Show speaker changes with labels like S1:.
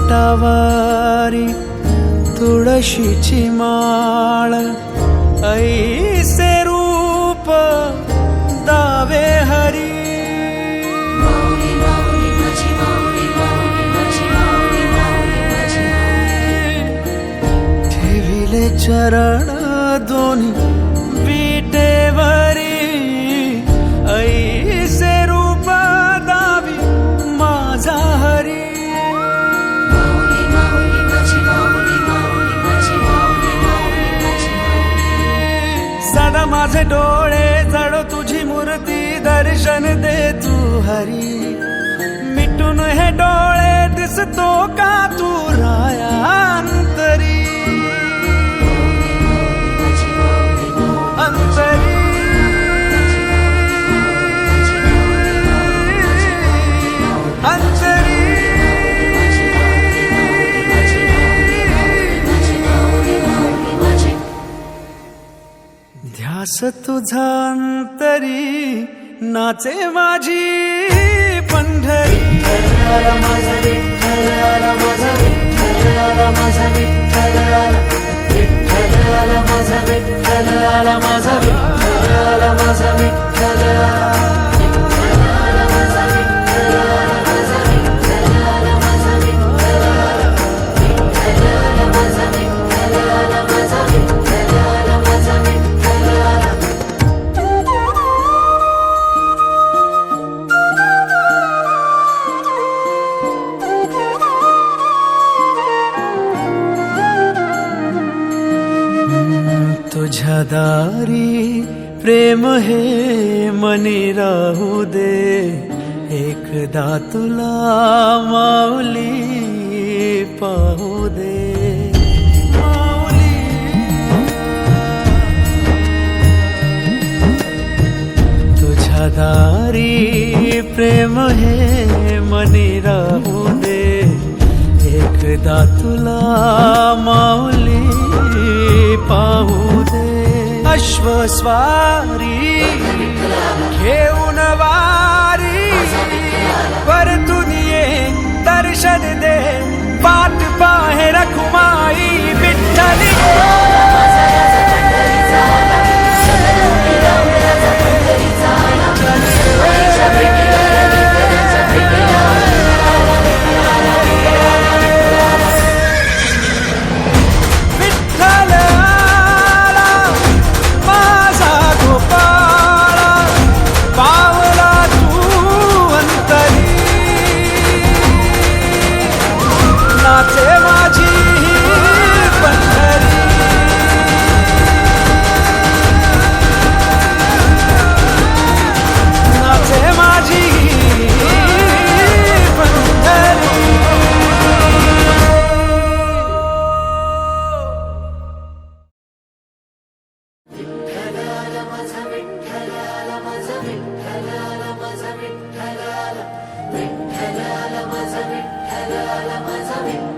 S1: करकटावारी तुळशीची माळ, ऐसे रूप दावे हरी. ठेविले चरण दोन्ही विटेवरी, ऐसे रूप दावी माझा हरी. सदा माझे डोळे जडो तुझी मूर्ती, दर्शन दे तू हरी. मिटून हे डोळे दिसतो का तू राया अंतरी, अंतरी. अंतरी ध्यास तुझा अंतरी, नाचे माझी पंढरी. माझा विठ्ठल माझा विठ्ठल माझा विठ्ठल, विठ्ठल माझा विठ्ठल माझा विठ्ठल माझा विठ्ठल. तुझ्या दारी प्रेम हे मनी राहू दे, एकदा तुला माऊली पाहू दे. माऊली तुझ्या दारी प्रेम हे मनी राहू दे, एकदा तुला माऊली पाहू दे. अश्वस्वारी घेऊन वारी, परतून ये दर्शन दे, पाठ पाहे रखुमाई विठ्ठली.
S2: विठ्ठलाला माझा विठ्ठलाला माझा विठ्ठलाला माझा विठ्ठल.